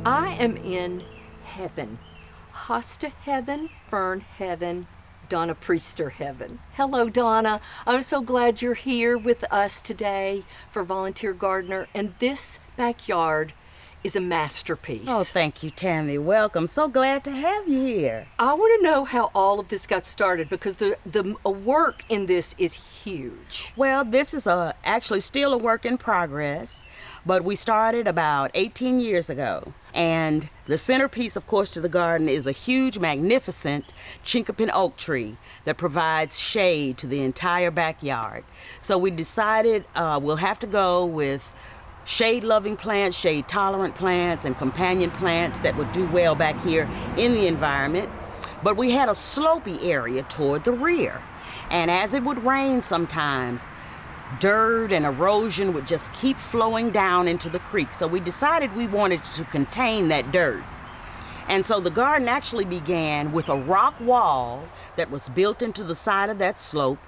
I am in heaven. Hosta heaven, Fern heaven, Donna Priester heaven. Hello, Donna. I'm so glad you're here with us today for Volunteer Gardener. And this backyard is a masterpiece. Oh, thank you, Tammy. Welcome. So glad to have you here. I want to know how all of this got started because the work in this is huge. Well, this is actually still a work in progress, but we started about 18 years ago. And the centerpiece, of course, to the garden is a huge, magnificent chinkapin oak tree that provides shade to the entire backyard. So we decided we'll have to go with shade-loving plants, shade-tolerant plants, and companion plants that would do well back here in the environment. But we had a slopey area toward the rear. And as it would rain sometimes, dirt and erosion would just keep flowing down into the creek. So we decided we wanted to contain that dirt. And so the garden actually began with a rock wall that was built into the side of that slope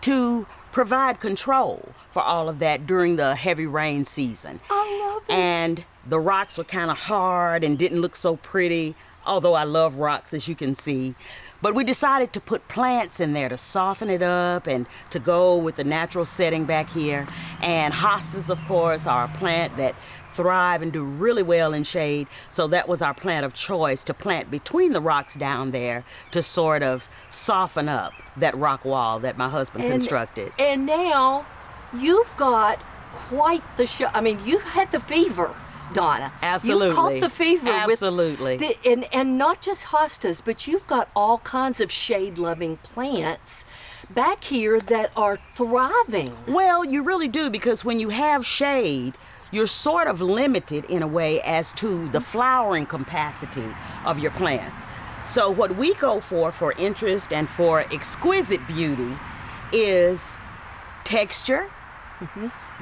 to provide control for all of that during the heavy rain season. I love it. And the rocks were kind of hard and didn't look so pretty, although I love rocks, as you can see. But we decided to put plants in there to soften it up and to go with the natural setting back here. And hostas, of course, are a plant that thrive and do really well in shade. So that was our plant of choice, to plant between the rocks down there to sort of soften up that rock wall that my husband constructed. And now you've got quite the show. I mean, you've had the fever, Donna. Absolutely. You caught the fever. Absolutely. And not just hostas, but you've got all kinds of shade-loving plants back here that are thriving. Well, you really do, because when you have shade, you're sort of limited in a way as to the flowering capacity of your plants. So what we go for interest and for exquisite beauty, is texture,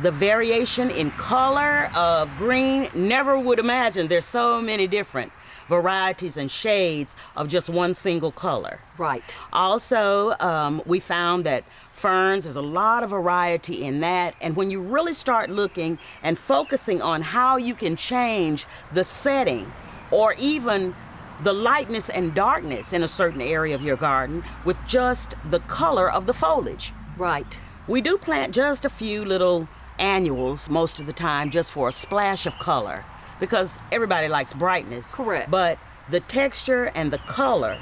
the variation in color of green. Never would imagine there's so many different varieties and shades of just one single color. Right. Also, we found that ferns, there's a lot of variety in that. And when you really start looking and focusing on how you can change the setting or even the lightness and darkness in a certain area of your garden with just the color of the foliage. Right. We do plant just a few little annuals most of the time, just for a splash of color, because everybody likes brightness. Correct. But the texture and the color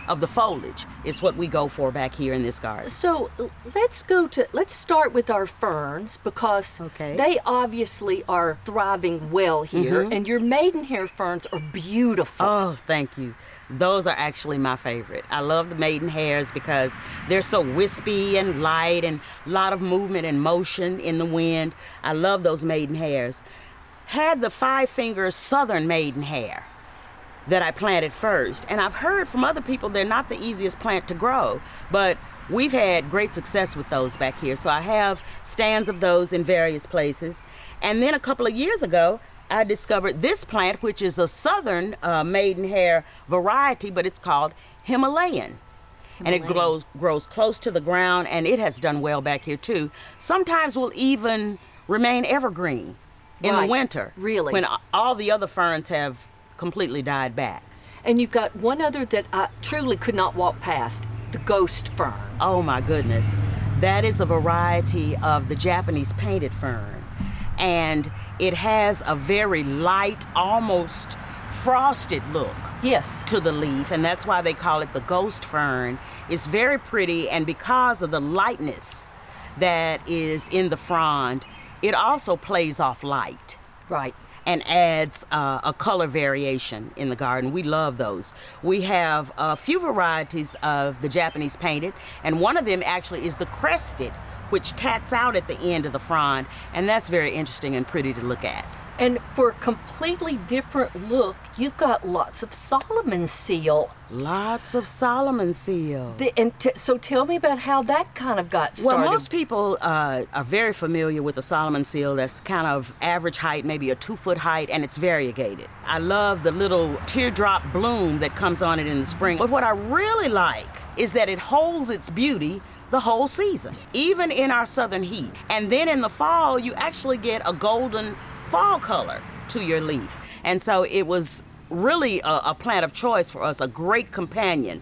of the foliage is what we go for back here in this garden. So let's start with our ferns, because they obviously are thriving well here, and your maidenhair ferns are beautiful. Oh, thank you. Those are actually my favorite. I love the maidenhairs because they're so wispy and light and a lot of movement and motion in the wind. I love those maidenhairs. Had the 5-finger southern maidenhair that I planted first. And I've heard from other people they're not the easiest plant to grow, but we've had great success with those back here. So I have stands of those in various places. And then a couple of years ago, I discovered this plant, which is a southern maidenhair variety, but it's called Himalayan. And it grows close to the ground, and it has done well back here too. Sometimes will even remain evergreen in the winter. Really? When all the other ferns have completely died back. And you've got one other that I truly could not walk past, the ghost fern. Oh my goodness. That is a variety of the Japanese painted fern. And it has a very light, almost frosted look to the leaf, and that's why they call it the ghost fern. It's very pretty, and because of the lightness that is in the frond, it also plays off light. Right. And adds a color variation in the garden. We love those. We have a few varieties of the Japanese painted, and one of them actually is the crested, which tats out at the end of the frond, and that's very interesting and pretty to look at. And for a completely different look, you've got lots of Solomon seal. Lots of Solomon seal. So tell me about how that kind of got started. Well, most people are very familiar with the Solomon seal. That's kind of average height, maybe a 2-foot height, and it's variegated. I love the little teardrop bloom that comes on it in the spring. But what I really like is that it holds its beauty the whole season, even in our southern heat. And then in the fall, you actually get a golden fall color to your leaf. And so it was really a plant of choice for us, a great companion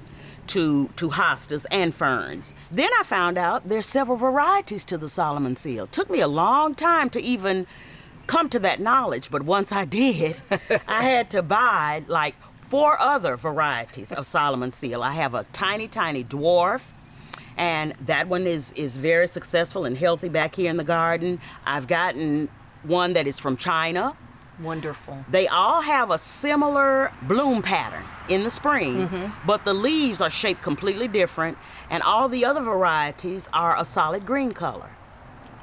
to hostas and ferns. Then I found out there's several varieties to the Solomon seal. Took me a long time to even come to that knowledge, but once I did, I had to buy like 4 other varieties of Solomon seal. I have a tiny dwarf, and that one is very successful and healthy back here in the garden. I've gotten one that is from China. Wonderful. They all have a similar bloom pattern in the spring, but the leaves are shaped completely different, and all the other varieties are a solid green color.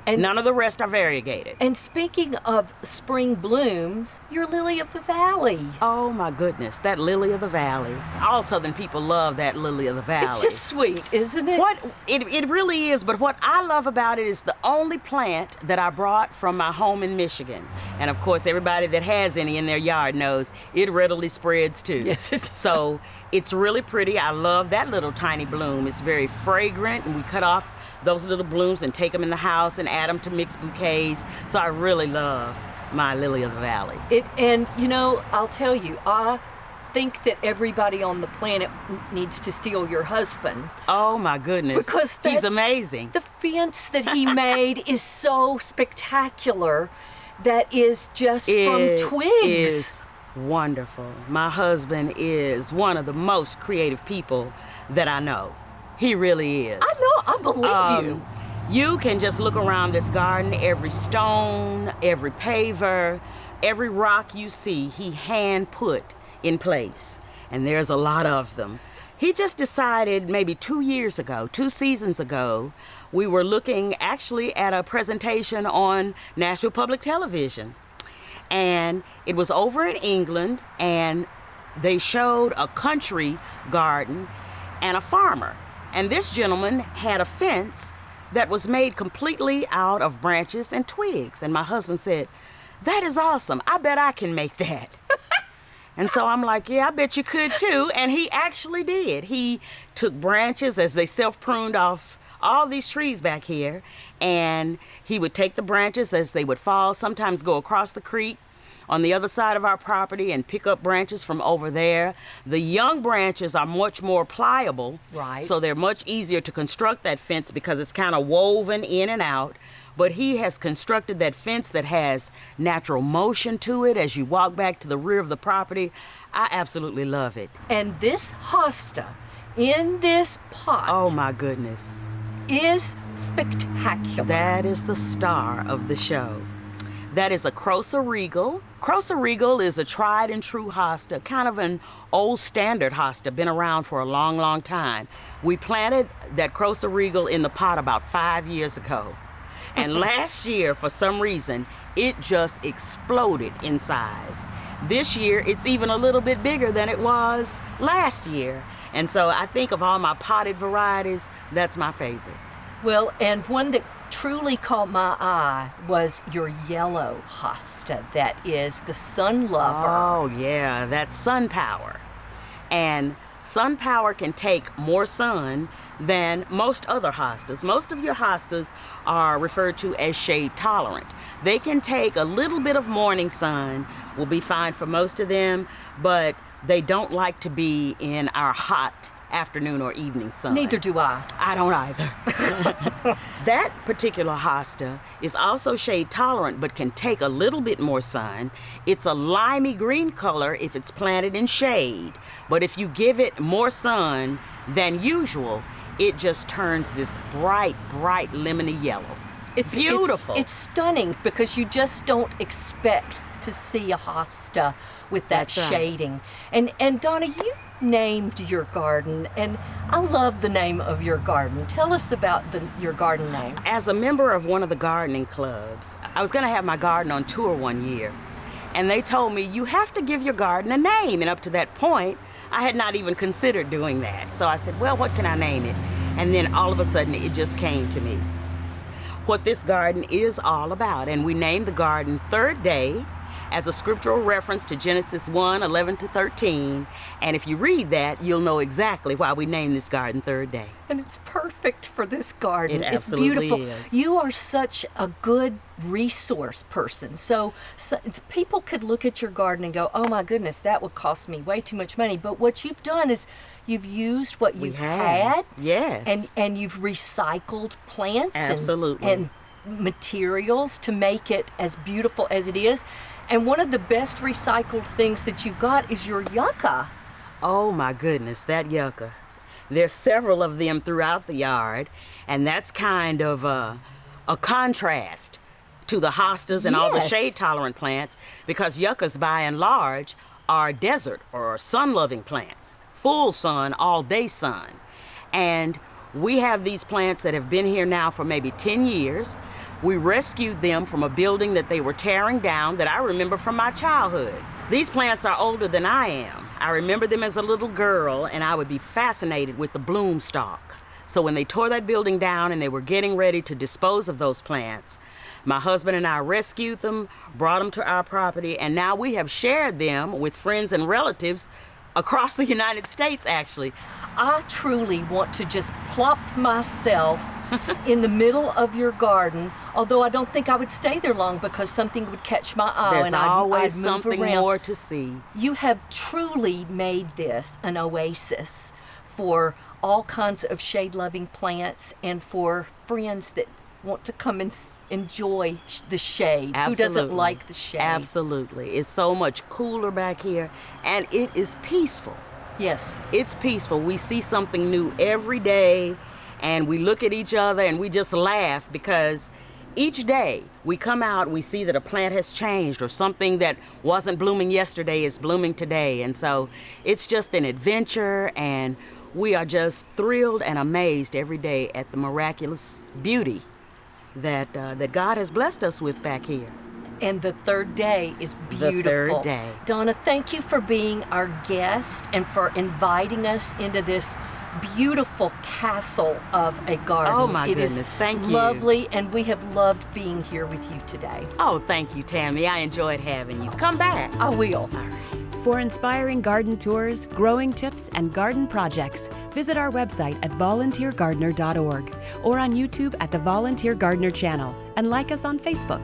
And none of the rest are variegated. And speaking of spring blooms, your lily of the valley. Oh my goodness, that lily of the valley. All Southern people love that lily of the valley. It's just sweet, isn't it? It really is, but what I love about it is the only plant that I brought from my home in Michigan. And of course, everybody that has any in their yard knows it readily spreads too. Yes, it does. So it's really pretty. I love that little tiny bloom. It's very fragrant, and we cut off those little blooms and take them in the house and add them to mixed bouquets. So I really love my lily of the valley. And you know, I'll tell you, I think that everybody on the planet needs to steal your husband. Oh my goodness. Because he's amazing. The fence that he made is so spectacular. That is just from twigs. It is wonderful. My husband is one of the most creative people that I know. He really is. I know, I believe you. You can just look around this garden, every stone, every paver, every rock you see, he hand put in place. And there's a lot of them. He just decided maybe 2 seasons ago, we were looking actually at a presentation on Nashville Public Television. And it was over in England, and they showed a country garden and a farmer. And this gentleman had a fence that was made completely out of branches and twigs. And my husband said, "That is awesome. I bet I can make that." And so I'm like, "Yeah, I bet you could too." And he actually did. He took branches as they self-pruned off all these trees back here, and he would take the branches as they would fall, sometimes go across the creek on the other side of our property and pick up branches from over there. The young branches are much more pliable, right? So they're much easier to construct that fence because it's kind of woven in and out. But he has constructed that fence that has natural motion to it as you walk back to the rear of the property. I absolutely love it. And this hosta in this pot, oh my goodness, is spectacular. That is the star of the show. That is a Regal. Regal is a tried and true hosta, kind of an old standard hosta, been around for a long, long time. We planted that Regal in the pot about 5 years ago. And last year, for some reason, it just exploded in size. This year, it's even a little bit bigger than it was last year. And so I think of all my potted varieties, that's my favorite. Well, and one that truly caught my eye was your yellow hosta. That is the Sun Lover. Oh, yeah, that's sun power. And sun power can take more sun than most other hostas. Most of your hostas are referred to as shade-tolerant. They can take a little bit of morning sun, will be fine for most of them, but they don't like to be in our hot afternoon or evening sun. Neither do I. I don't either. That particular hosta is also shade tolerant but can take a little bit more sun. It's a limey green color if it's planted in shade, but if you give it more sun than usual, it just turns this bright lemony yellow. It's beautiful. It's stunning because you just don't expect to see a hosta with that shading. Right. And Donna, you've named your garden, and I love the name of your garden. Tell us about your garden name. As a member of one of the gardening clubs, I was going to have my garden on tour one year, and they told me you have to give your garden a name. And up to that point, I had not even considered doing that. So I said, well, what can I name it? And then all of a sudden, it just came to me. What this garden is all about, and we named the garden Third Day, as a scriptural reference to Genesis 1:11-13. And if you read that, you'll know exactly why we named this garden Third Day. And it's perfect for this garden. It It's absolutely beautiful. is. You are such a good resource person. So people could look at your garden and go, oh my goodness, that would cost me way too much money. But what you've done is you've used what you've had. Yes. And you've recycled plants Absolutely. and materials to make it as beautiful as it is. And one of the best recycled things that you got is your yucca. Oh my goodness, that yucca. There's several of them throughout the yard, and that's kind of a contrast to the hostas and all the Yes. shade-tolerant plants, because yuccas, by and large, are desert or sun-loving plants. Full sun, all-day sun. And we have these plants that have been here now for maybe 10 years. We rescued them from a building that they were tearing down that I remember from my childhood. These plants are older than I am. I remember them as a little girl, and I would be fascinated with the bloom stalk. So when they tore that building down and they were getting ready to dispose of those plants, my husband and I rescued them, brought them to our property, and now we have shared them with friends and relatives across the United States, actually. I truly want to just plop myself in the middle of your garden, although I don't think I would stay there long because something would catch my eye There's and always I'd move something around. more to see. You have truly made this an oasis for all kinds of shade-loving plants and for friends that want to come and enjoy the shade. Absolutely. Who doesn't like the shade? Absolutely. It's so much cooler back here, and it is peaceful. Yes. It's peaceful. We see something new every day, and we look at each other and we just laugh because each day we come out and we see that a plant has changed or something that wasn't blooming yesterday is blooming today. And so it's just an adventure, and we are just thrilled and amazed every day at the miraculous beauty that God has blessed us with back here. And the third day is beautiful. The third day. Donna, thank you for being our guest and for inviting us into this beautiful castle of a garden. Oh, my It goodness. is Thank you. lovely, and we have loved being here with you today. Oh, thank you, Tammy. I enjoyed having you. Come back. I will. All right. For inspiring garden tours, growing tips, and garden projects, visit our website at volunteergardener.org or on YouTube at the Volunteer Gardener channel, and like us on Facebook.